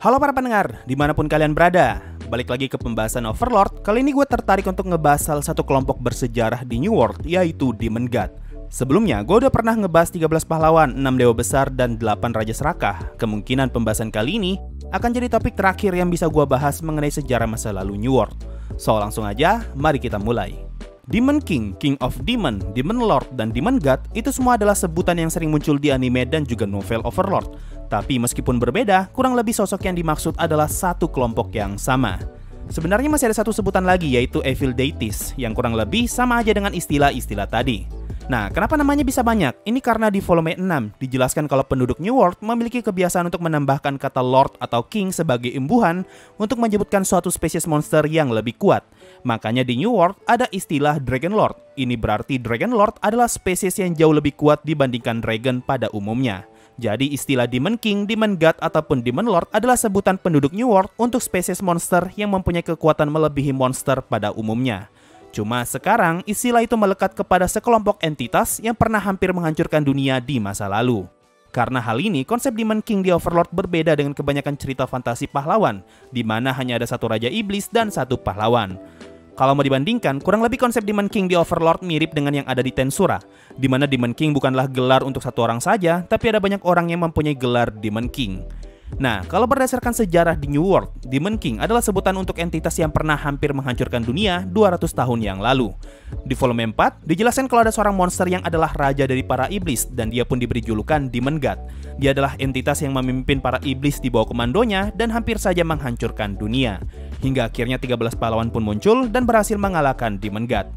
Halo para pendengar, dimanapun kalian berada. Balik lagi ke pembahasan Overlord. Kali ini gue tertarik untuk ngebahas salah satu kelompok bersejarah di New World, yaitu Demon God. Sebelumnya, gue udah pernah ngebahas 13 pahlawan, 6 dewa besar, dan 8 raja serakah. Kemungkinan pembahasan kali ini akan jadi topik terakhir yang bisa gue bahas mengenai sejarah masa lalu New World. So, langsung aja, mari kita mulai. Demon King, King of Demon, Demon Lord, dan Demon God itu semua adalah sebutan yang sering muncul di anime dan juga novel Overlord. Tapi meskipun berbeda, kurang lebih sosok yang dimaksud adalah satu kelompok yang sama. Sebenarnya masih ada satu sebutan lagi, yaitu Evil Deities, yang kurang lebih sama aja dengan istilah-istilah tadi. Nah, kenapa namanya bisa banyak? Ini karena di volume 6 dijelaskan kalau penduduk New World memiliki kebiasaan untuk menambahkan kata Lord atau King sebagai imbuhan untuk menyebutkan suatu spesies monster yang lebih kuat. Makanya di New World ada istilah Dragon Lord. Ini berarti Dragon Lord adalah spesies yang jauh lebih kuat dibandingkan Dragon pada umumnya. Jadi istilah Demon King, Demon God, ataupun Demon Lord adalah sebutan penduduk New World untuk spesies monster yang mempunyai kekuatan melebihi monster pada umumnya. Cuma sekarang istilah itu melekat kepada sekelompok entitas yang pernah hampir menghancurkan dunia di masa lalu. Karena hal ini, konsep Demon King di Overlord berbeda dengan kebanyakan cerita fantasi pahlawan, di mana hanya ada satu raja iblis dan satu pahlawan. Kalau mau dibandingkan, kurang lebih konsep Demon King di Overlord mirip dengan yang ada di Tensura, di mana Demon King bukanlah gelar untuk satu orang saja, tapi ada banyak orang yang mempunyai gelar Demon King. Nah, kalau berdasarkan sejarah di New World, Demon King adalah sebutan untuk entitas yang pernah hampir menghancurkan dunia 200 tahun yang lalu. Di volume 4, dijelaskan kalau ada seorang monster yang adalah raja dari para iblis, dan dia pun diberi julukan Demon God. Dia adalah entitas yang memimpin para iblis di bawah komandonya dan hampir saja menghancurkan dunia. Hingga akhirnya 13 pahlawan pun muncul dan berhasil mengalahkan Demon God.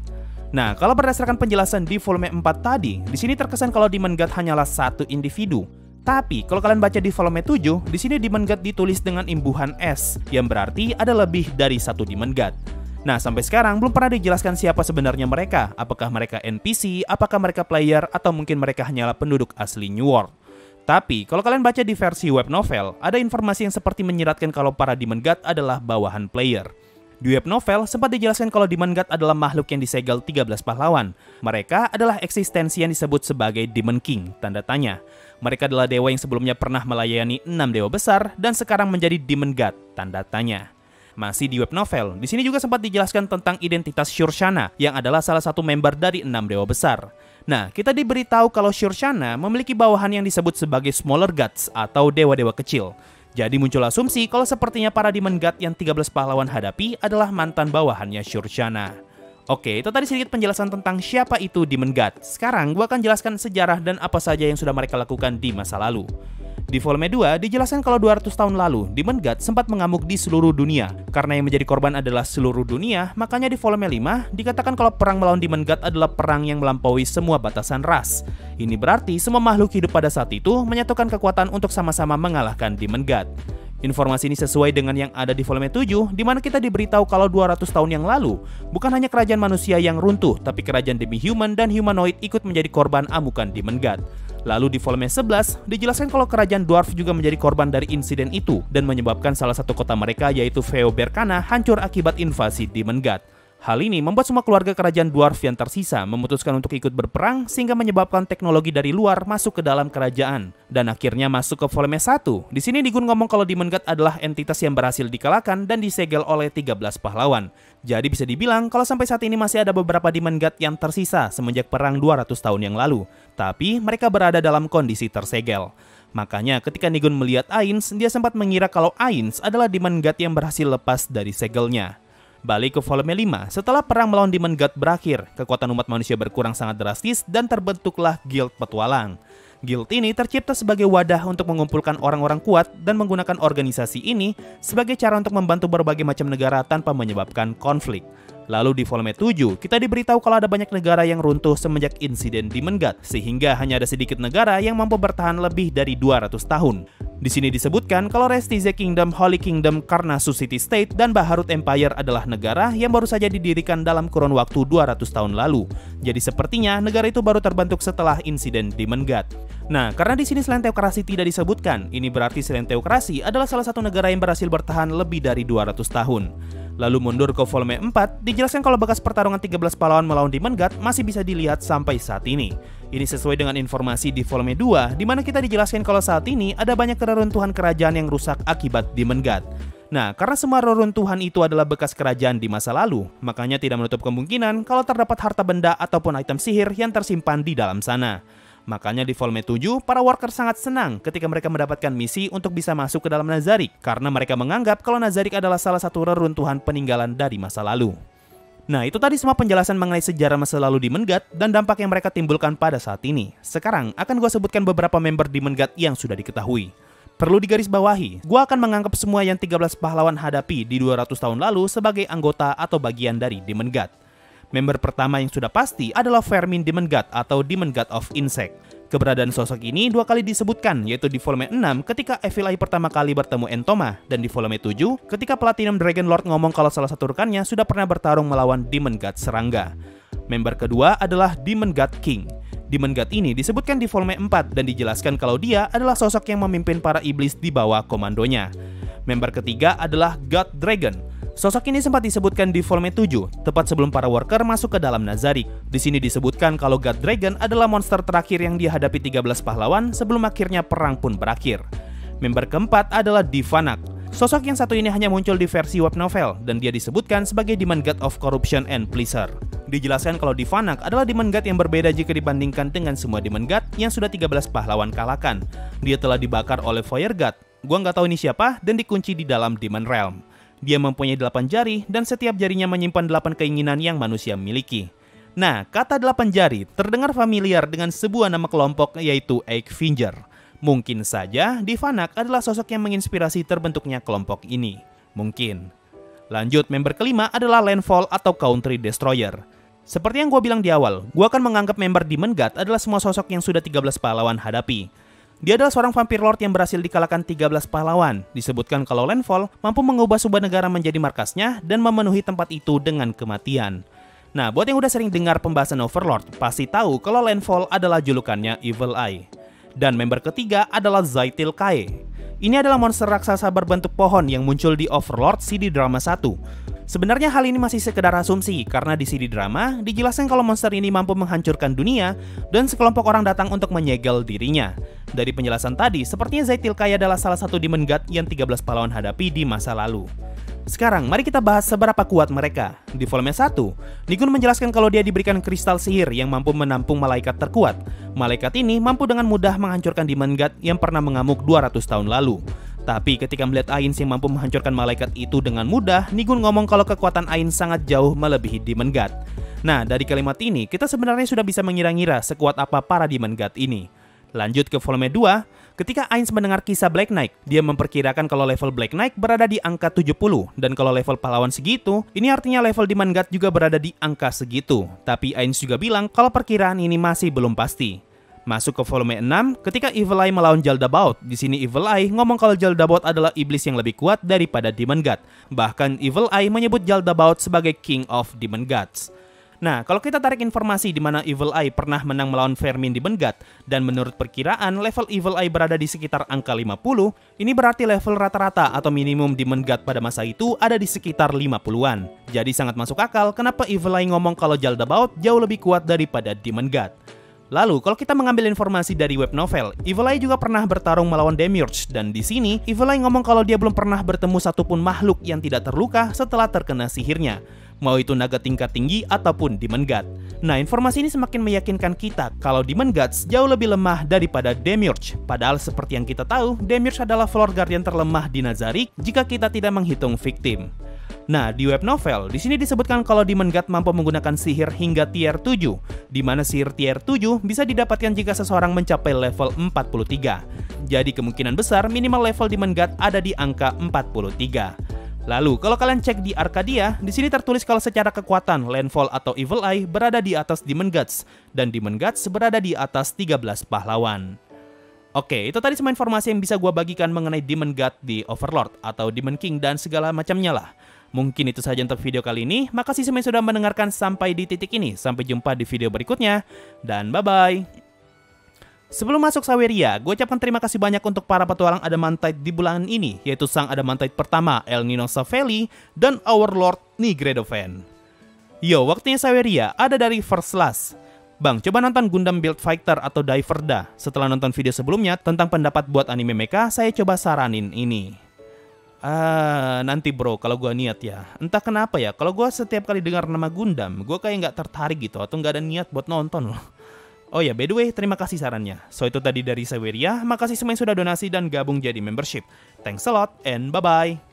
Nah, kalau berdasarkan penjelasan di volume 4 tadi, di sini terkesan kalau Demon God hanyalah satu individu. Tapi, kalau kalian baca di volume 7, di sini Demon God ditulis dengan imbuhan S, yang berarti ada lebih dari satu Demon God. Nah, sampai sekarang belum pernah dijelaskan siapa sebenarnya mereka. Apakah mereka NPC, apakah mereka player, atau mungkin mereka hanyalah penduduk asli New World. Tapi, kalau kalian baca di versi web novel, ada informasi yang seperti menyiratkan kalau para Demon God adalah bawahan player. Di web novel, sempat dijelaskan kalau Demon God adalah makhluk yang disegel 13 pahlawan. Mereka adalah eksistensi yang disebut sebagai Demon King, tanda tanya. Mereka adalah dewa yang sebelumnya pernah melayani 6 dewa besar dan sekarang menjadi Demon God, tanda tanya. Masih di web novel, di sini juga sempat dijelaskan tentang identitas Shurshana yang adalah salah satu member dari 6 dewa besar. Nah, kita diberitahu kalau Shurshana memiliki bawahan yang disebut sebagai Smaller Gods atau dewa-dewa kecil. Jadi muncul asumsi kalau sepertinya para Demon God yang 13 pahlawan hadapi adalah mantan bawahannya Shurshana. Oke, itu tadi sedikit penjelasan tentang siapa itu Demon God. Sekarang gue akan jelaskan sejarah dan apa saja yang sudah mereka lakukan di masa lalu. Di volume 2 dijelaskan kalau 200 tahun lalu Demon God sempat mengamuk di seluruh dunia. Karena yang menjadi korban adalah seluruh dunia, makanya di volume 5 dikatakan kalau perang melawan Demon God adalah perang yang melampaui semua batasan ras. Ini berarti semua makhluk hidup pada saat itu menyatukan kekuatan untuk sama-sama mengalahkan Demon God. Informasi ini sesuai dengan yang ada di volume 7, di mana kita diberitahu kalau 200 tahun yang lalu, bukan hanya kerajaan manusia yang runtuh, tapi kerajaan demi-human dan humanoid ikut menjadi korban amukan Demon God. Lalu di volume 11, dijelaskan kalau kerajaan Dwarf juga menjadi korban dari insiden itu, dan menyebabkan salah satu kota mereka yaitu Feoberkana hancur akibat invasi Demon God. Hal ini membuat semua keluarga kerajaan Dwarf yang tersisa memutuskan untuk ikut berperang sehingga menyebabkan teknologi dari luar masuk ke dalam kerajaan. Dan akhirnya masuk ke volume 1. Di sini Digun ngomong kalau Demon God adalah entitas yang berhasil dikalahkan dan disegel oleh 13 pahlawan. Jadi bisa dibilang kalau sampai saat ini masih ada beberapa Demon God yang tersisa semenjak perang 200 tahun yang lalu. Tapi mereka berada dalam kondisi tersegel. Makanya ketika Nigun melihat Ainz, dia sempat mengira kalau Ainz adalah Demon God yang berhasil lepas dari segelnya. Balik ke volume 5, setelah perang melawan Demon God berakhir, kekuatan umat manusia berkurang sangat drastis dan terbentuklah Guild Petualang. Guild ini tercipta sebagai wadah untuk mengumpulkan orang-orang kuat dan menggunakan organisasi ini sebagai cara untuk membantu berbagai macam negara tanpa menyebabkan konflik. Lalu di volume 7, kita diberitahu kalau ada banyak negara yang runtuh semenjak insiden Demon God, sehingga hanya ada sedikit negara yang mampu bertahan lebih dari 200 tahun. Di sini disebutkan kalau Restize Kingdom, Holy Kingdom, Karnasus City State, dan Baharut Empire adalah negara yang baru saja didirikan dalam kurun waktu 200 tahun lalu. Jadi sepertinya negara itu baru terbentuk setelah insiden Demon God. Nah, karena di sini selain teokrasi tidak disebutkan, ini berarti selain teokrasi adalah salah satu negara yang berhasil bertahan lebih dari 200 tahun. Lalu mundur ke volume 4, dijelaskan kalau bekas pertarungan 13 pahlawan melawan Demon God masih bisa dilihat sampai saat ini. Ini sesuai dengan informasi di volume 2, di mana kita dijelaskan kalau saat ini ada banyak reruntuhan kerajaan yang rusak akibat Demon God. Nah, karena semua reruntuhan itu adalah bekas kerajaan di masa lalu, makanya tidak menutup kemungkinan kalau terdapat harta benda ataupun item sihir yang tersimpan di dalam sana. Makanya di volume 7, para worker sangat senang ketika mereka mendapatkan misi untuk bisa masuk ke dalam Nazarick, karena mereka menganggap kalau Nazarick adalah salah satu reruntuhan peninggalan dari masa lalu. Nah, itu tadi semua penjelasan mengenai sejarah masa lalu Demon God dan dampak yang mereka timbulkan pada saat ini. Sekarang akan gue sebutkan beberapa member Demon God yang sudah diketahui. Perlu digarisbawahi, gue akan menganggap semua yang 13 pahlawan hadapi di 200 tahun lalu sebagai anggota atau bagian dari Demon God. Member pertama yang sudah pasti adalah Vermin Demon God atau Demon God of Insect. Keberadaan sosok ini 2 kali disebutkan, yaitu di volume 6 ketika Evil Eye pertama kali bertemu Entoma, dan di volume 7 ketika Platinum Dragon Lord ngomong kalau salah satu rekannya sudah pernah bertarung melawan Demon God Serangga. Member kedua adalah Demon God King. Demon God ini disebutkan di volume 4 dan dijelaskan kalau dia adalah sosok yang memimpin para iblis di bawah komandonya. Member ketiga adalah God Dragon. Sosok ini sempat disebutkan di volume 7, tepat sebelum para worker masuk ke dalam Nazarick. Di sini disebutkan kalau God Dragon adalah monster terakhir yang dihadapi 13 pahlawan sebelum akhirnya perang pun berakhir. Member keempat adalah Divanak. Sosok yang satu ini hanya muncul di versi web novel, dan dia disebutkan sebagai Demon God of Corruption and Pleasure. Dijelaskan kalau Divanak adalah Demon God yang berbeda jika dibandingkan dengan semua Demon God yang sudah 13 pahlawan kalahkan. Dia telah dibakar oleh Fire God. Gua nggak tahu ini siapa, dan dikunci di dalam Demon Realm. Dia mempunyai 8 jari dan setiap jarinya menyimpan 8 keinginan yang manusia miliki. Nah, kata 8 jari terdengar familiar dengan sebuah nama kelompok yaitu Eighfinger. Mungkin saja Divanak adalah sosok yang menginspirasi terbentuknya kelompok ini. Mungkin. Lanjut, member kelima adalah Landfall atau Country Destroyer. Seperti yang gue bilang di awal, gue akan menganggap member Demon God adalah semua sosok yang sudah 13 pahlawan hadapi. Dia adalah seorang vampir lord yang berhasil dikalahkan 13 pahlawan. Disebutkan kalau Landfall mampu mengubah sebuah negara menjadi markasnya dan memenuhi tempat itu dengan kematian. Nah, buat yang udah sering dengar pembahasan Overlord, pasti tahu kalau Landfall adalah julukannya Evil Eye. Dan member ketiga adalah Zaitil Kae. Ini adalah monster raksasa berbentuk pohon yang muncul di Overlord CD Drama 1. Sebenarnya hal ini masih sekedar asumsi, karena di CD drama dijelaskan kalau monster ini mampu menghancurkan dunia dan sekelompok orang datang untuk menyegel dirinya. Dari penjelasan tadi, sepertinya Zaitil Kae adalah salah satu Demon God yang 13 pahlawan hadapi di masa lalu. Sekarang, mari kita bahas seberapa kuat mereka. Di volume 1, Nigun menjelaskan kalau dia diberikan kristal sihir yang mampu menampung malaikat terkuat. Malaikat ini mampu dengan mudah menghancurkan Demon God yang pernah mengamuk 200 tahun lalu. Tapi ketika melihat Ainz yang mampu menghancurkan malaikat itu dengan mudah, Nigun ngomong kalau kekuatan Ainz sangat jauh melebihi Demon God. Nah, dari kalimat ini, kita sebenarnya sudah bisa mengira-ngira sekuat apa para Demon God ini. Lanjut ke volume 2, ketika Ainz mendengar kisah Black Knight, dia memperkirakan kalau level Black Knight berada di angka 70, dan kalau level pahlawan segitu, ini artinya level Demon God juga berada di angka segitu. Tapi Ainz juga bilang kalau perkiraan ini masih belum pasti. Masuk ke volume 6, ketika Evil Eye melawan Jaldabaoth. Di sini Evil Eye ngomong kalau Jaldabaoth adalah iblis yang lebih kuat daripada Demon God. Bahkan Evil Eye menyebut Jaldabaoth sebagai King of Demon Gods. Nah, kalau kita tarik informasi di mana Evil Eye pernah menang melawan Vermin Demon God, dan menurut perkiraan level Evil Eye berada di sekitar angka 50, ini berarti level rata-rata atau minimum Demon God pada masa itu ada di sekitar 50-an. Jadi sangat masuk akal kenapa Evil Eye ngomong kalau Jaldabaoth jauh lebih kuat daripada Demon God. Lalu, kalau kita mengambil informasi dari web novel, Evil Eye juga pernah bertarung melawan Demiurge, dan di sini Evil Eye ngomong kalau dia belum pernah bertemu satupun makhluk yang tidak terluka setelah terkena sihirnya, mau itu naga tingkat tinggi ataupun Demon God. Nah, informasi ini semakin meyakinkan kita kalau Demon Gods jauh lebih lemah daripada Demiurge. Padahal seperti yang kita tahu, Demiurge adalah Floor Guardian terlemah di Nazarick jika kita tidak menghitung victim. Nah, di web novel, di sini disebutkan kalau Demon God mampu menggunakan sihir hingga tier 7, di mana sihir tier 7 bisa didapatkan jika seseorang mencapai level 43. Jadi kemungkinan besar minimal level Demon God ada di angka 43. Lalu, kalau kalian cek di Arcadia, di sini tertulis kalau secara kekuatan Landfall atau Evil Eye berada di atas Demon Gods, dan Demon Gods berada di atas 13 pahlawan. Oke, itu tadi semua informasi yang bisa gue bagikan mengenai Demon God di Overlord atau Demon King dan segala macamnya lah. Mungkin itu saja untuk video kali ini. Makasih semua yang sudah mendengarkan sampai di titik ini. Sampai jumpa di video berikutnya, dan bye-bye. Sebelum masuk Saweria, gue ucapkan terima kasih banyak untuk para petualang Adamantite di bulan ini, yaitu sang Adamantite pertama, El Nino Savelli, dan Our Lord Nigredoven. Yo, waktunya Saweria ada dari First Class. Bang, coba nonton Gundam Build Fighter atau Diver dah. Setelah nonton video sebelumnya tentang pendapat buat anime mecha, saya coba saranin ini. Nanti bro, kalau gua niat ya. Entah kenapa ya, kalau gua setiap kali dengar nama Gundam, gua kayak nggak tertarik gitu atau nggak ada niat buat nonton loh. Oh ya, by the way, terima kasih sarannya. So itu tadi dari Saweria, makasih semua yang sudah donasi dan gabung jadi membership. Thanks a lot and bye-bye.